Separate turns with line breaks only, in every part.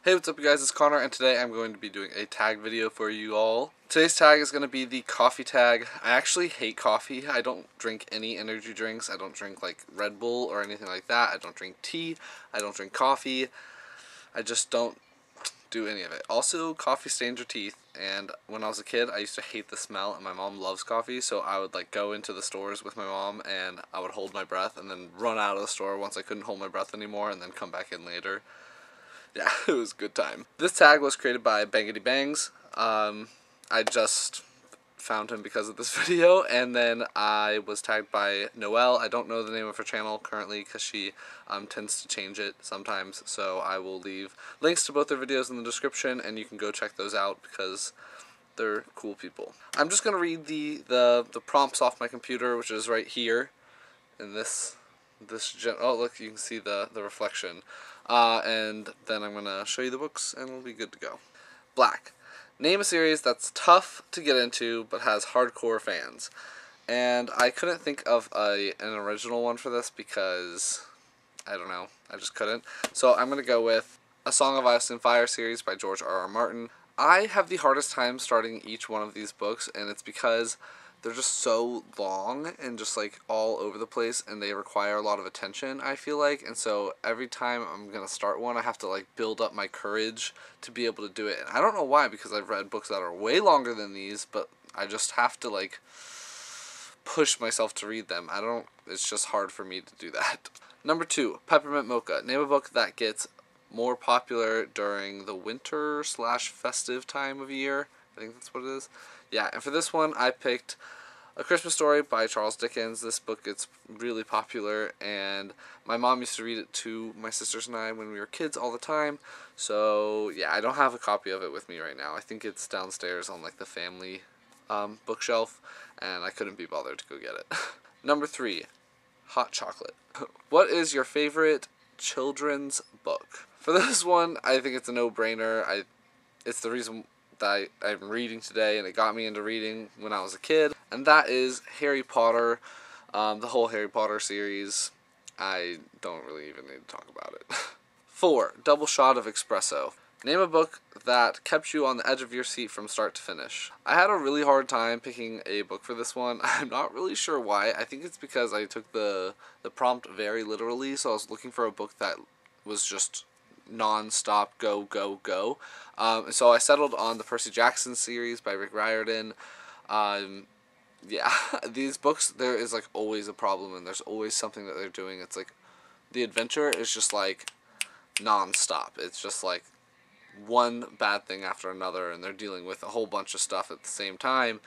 Hey, what's up you guys, it's Connor, and today I'm going to be doing a tag video for you all. Today's tag is going to be the coffee tag. I actually hate coffee. I don't drink any energy drinks. I don't drink like Red Bull or anything like that. I don't drink tea. I don't drink coffee. I just don't do any of it. Also, coffee stains your teeth, and when I was a kid I used to hate the smell, and my mom loves coffee, so I would like go into the stores with my mom and I would hold my breath and then run out of the store once I couldn't hold my breath anymore and then come back in later. Yeah, it was a good time. This tag was created by Bangity Bangs. I just found him because of this video, and then I was tagged by Noelle. I don't know the name of her channel currently because she tends to change it sometimes, so I will leave links to both their videos in the description, and you can go check those out because they're cool people. I'm just going to read the prompts off my computer, which is right here in this oh look, you can see the reflection, and then I'm gonna show you the books and we'll be good to go. Black. Name a series that's tough to get into but has hardcore fans. And I couldn't think of an original one for this because I don't know, I just couldn't. So I'm gonna go with A Song of Ice and Fire series by George R.R. Martin. I have the hardest time starting each one of these books, and it's because they're just so long and just like all over the place, and they require a lot of attention, I feel like, and so every time I'm gonna start one I have to like build up my courage to be able to do it. And I don't know why, because I've read books that are way longer than these, but I just have to like push myself to read them. It's just hard for me to do that. Number 2, Peppermint Mocha. Name a book that gets more popular during the winter / festive time of year. I think that's what it is. Yeah, and for this one I picked A Christmas Story by Charles Dickens. This book gets really popular, and my mom used to read it to my sisters and I when we were kids all the time. So yeah, I don't have a copy of it with me right now. I think it's downstairs on like the family bookshelf, and I couldn't be bothered to go get it. Number 3, Hot Chocolate. What is your favorite children's book? For this one, I think it's a no-brainer. It's the reason that I'm reading today, and it got me into reading when I was a kid, and that is Harry Potter, the whole Harry Potter series. I don't really even need to talk about it. 4, Double Shot of Espresso. Name a book that kept you on the edge of your seat from start to finish. I had a really hard time picking a book for this one. I'm not really sure why. I think it's because I took the prompt very literally, so I was looking for a book that was just non-stop go go go, so I settled on the Percy Jackson series by Rick Riordan. Yeah, these books, there is like always a problem, and there's always something that they're doing. It's like the adventure is just like non-stop. It's just like one bad thing after another, and they're dealing with a whole bunch of stuff at the same time,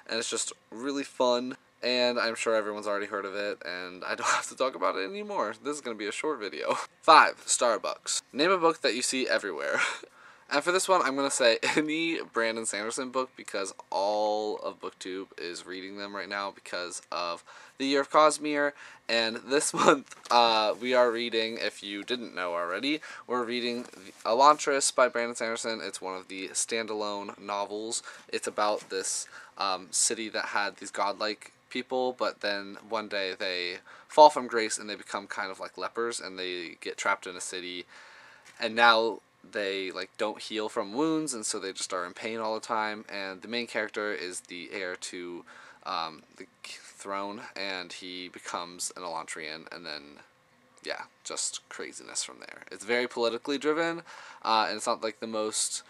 and it's just really fun. And I'm sure everyone's already heard of it, and I don't have to talk about it anymore. This is going to be a short video. 5, Starbucks. Name a book that you see everywhere. And for this one, I'm going to say any Brandon Sanderson book, because all of BookTube is reading them right now because of the Year of Cosmere. And this month, we are reading, if you didn't know already, we're reading Elantris by Brandon Sanderson. It's one of the standalone novels. It's about this city that had these godlike people, but then one day they fall from grace and they become kind of like lepers, and they get trapped in a city, and now they like don't heal from wounds, and so they just are in pain all the time. And the main character is the heir to the throne, and he becomes an Elantrian, and then yeah, just craziness from there. It's very politically driven, and it's not like the most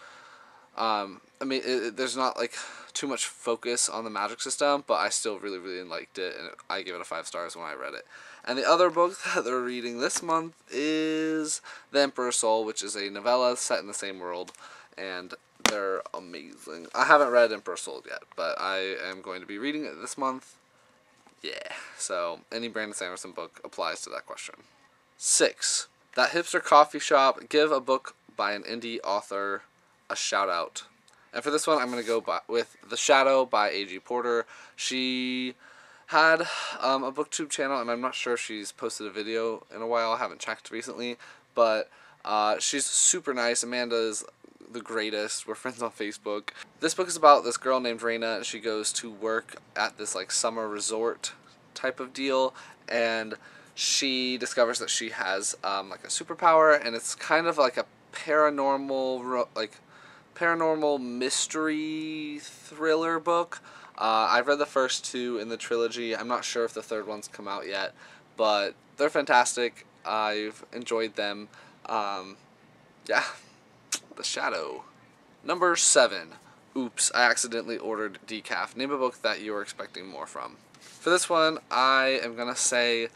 I mean, there's not like too much focus on the magic system, but I still really, really liked it, and I gave it a 5 stars when I read it. And the other book that they're reading this month is The Emperor's Soul, which is a novella set in the same world, and they're amazing. I haven't read Emperor's Soul yet, but I am going to be reading it this month. Yeah, so any Brandon Sanderson book applies to that question. 6, That Hipster Coffee Shop. Give a book by an indie author a shout out. And for this one, I'm going to go with The Shadow by A.G. Porter. She had a BookTube channel, and I'm not sure if she's posted a video in a while. I haven't checked recently, but she's super nice. Amanda is the greatest. We're friends on Facebook. This book is about this girl named Raina. She goes to work at this like summer resort type of deal, and she discovers that she has like a superpower, and it's kind of like a paranormal mystery thriller book. I've read the first two in the trilogy. I'm not sure if the third one's come out yet, but they're fantastic. I've enjoyed them. Yeah, The Shadow. Number 7. Oops, I accidentally ordered decaf. Name a book that you were expecting more from. For this one, I am going to say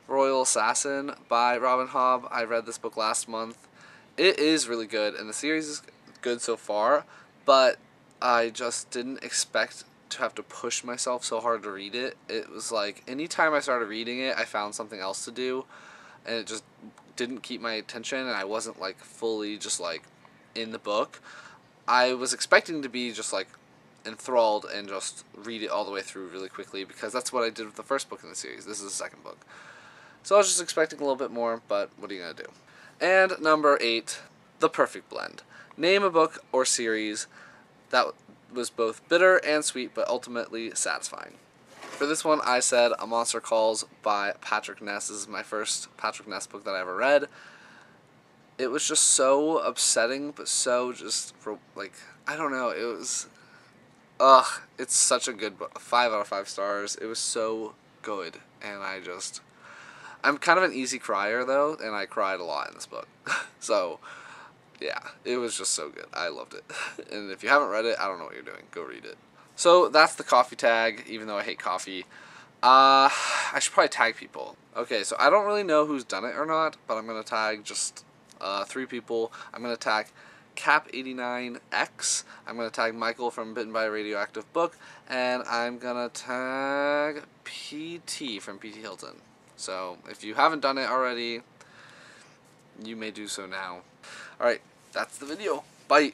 Royal Assassin by Robin Hobb. I read this book last month. It is really good, and the series is good so far, but I just didn't expect to have to push myself so hard to read it. It was like, anytime I started reading it, I found something else to do, and it just didn't keep my attention, and I wasn't, like, fully just, like, in the book. I was expecting to be just, like, enthralled and just read it all the way through really quickly, because that's what I did with the first book in the series. This is the second book. So I was just expecting a little bit more, but what are you going to do? And number 8, The Perfect Blend. Name a book or series that was both bitter and sweet, but ultimately satisfying. For this one, I said A Monster Calls by Patrick Ness. This is my first Patrick Ness book that I ever read. It was just so upsetting, but so just, like, I don't know, it was, it's such a good book. 5 out of 5 stars. It was so good, and I'm kind of an easy crier, though, and I cried a lot in this book. So, yeah, it was just so good. I loved it. And if you haven't read it, I don't know what you're doing. Go read it. So, that's the coffee tag, even though I hate coffee. I should probably tag people. Okay, so I don't really know who's done it or not, but I'm going to tag just 3 people. I'm going to tag Cap89X. I'm going to tag Michael from Bitten by a Radioactive Book. And I'm going to tag PT from PT Hilton. So, if you haven't done it already, you may do so now. Alright, that's the video. Bye!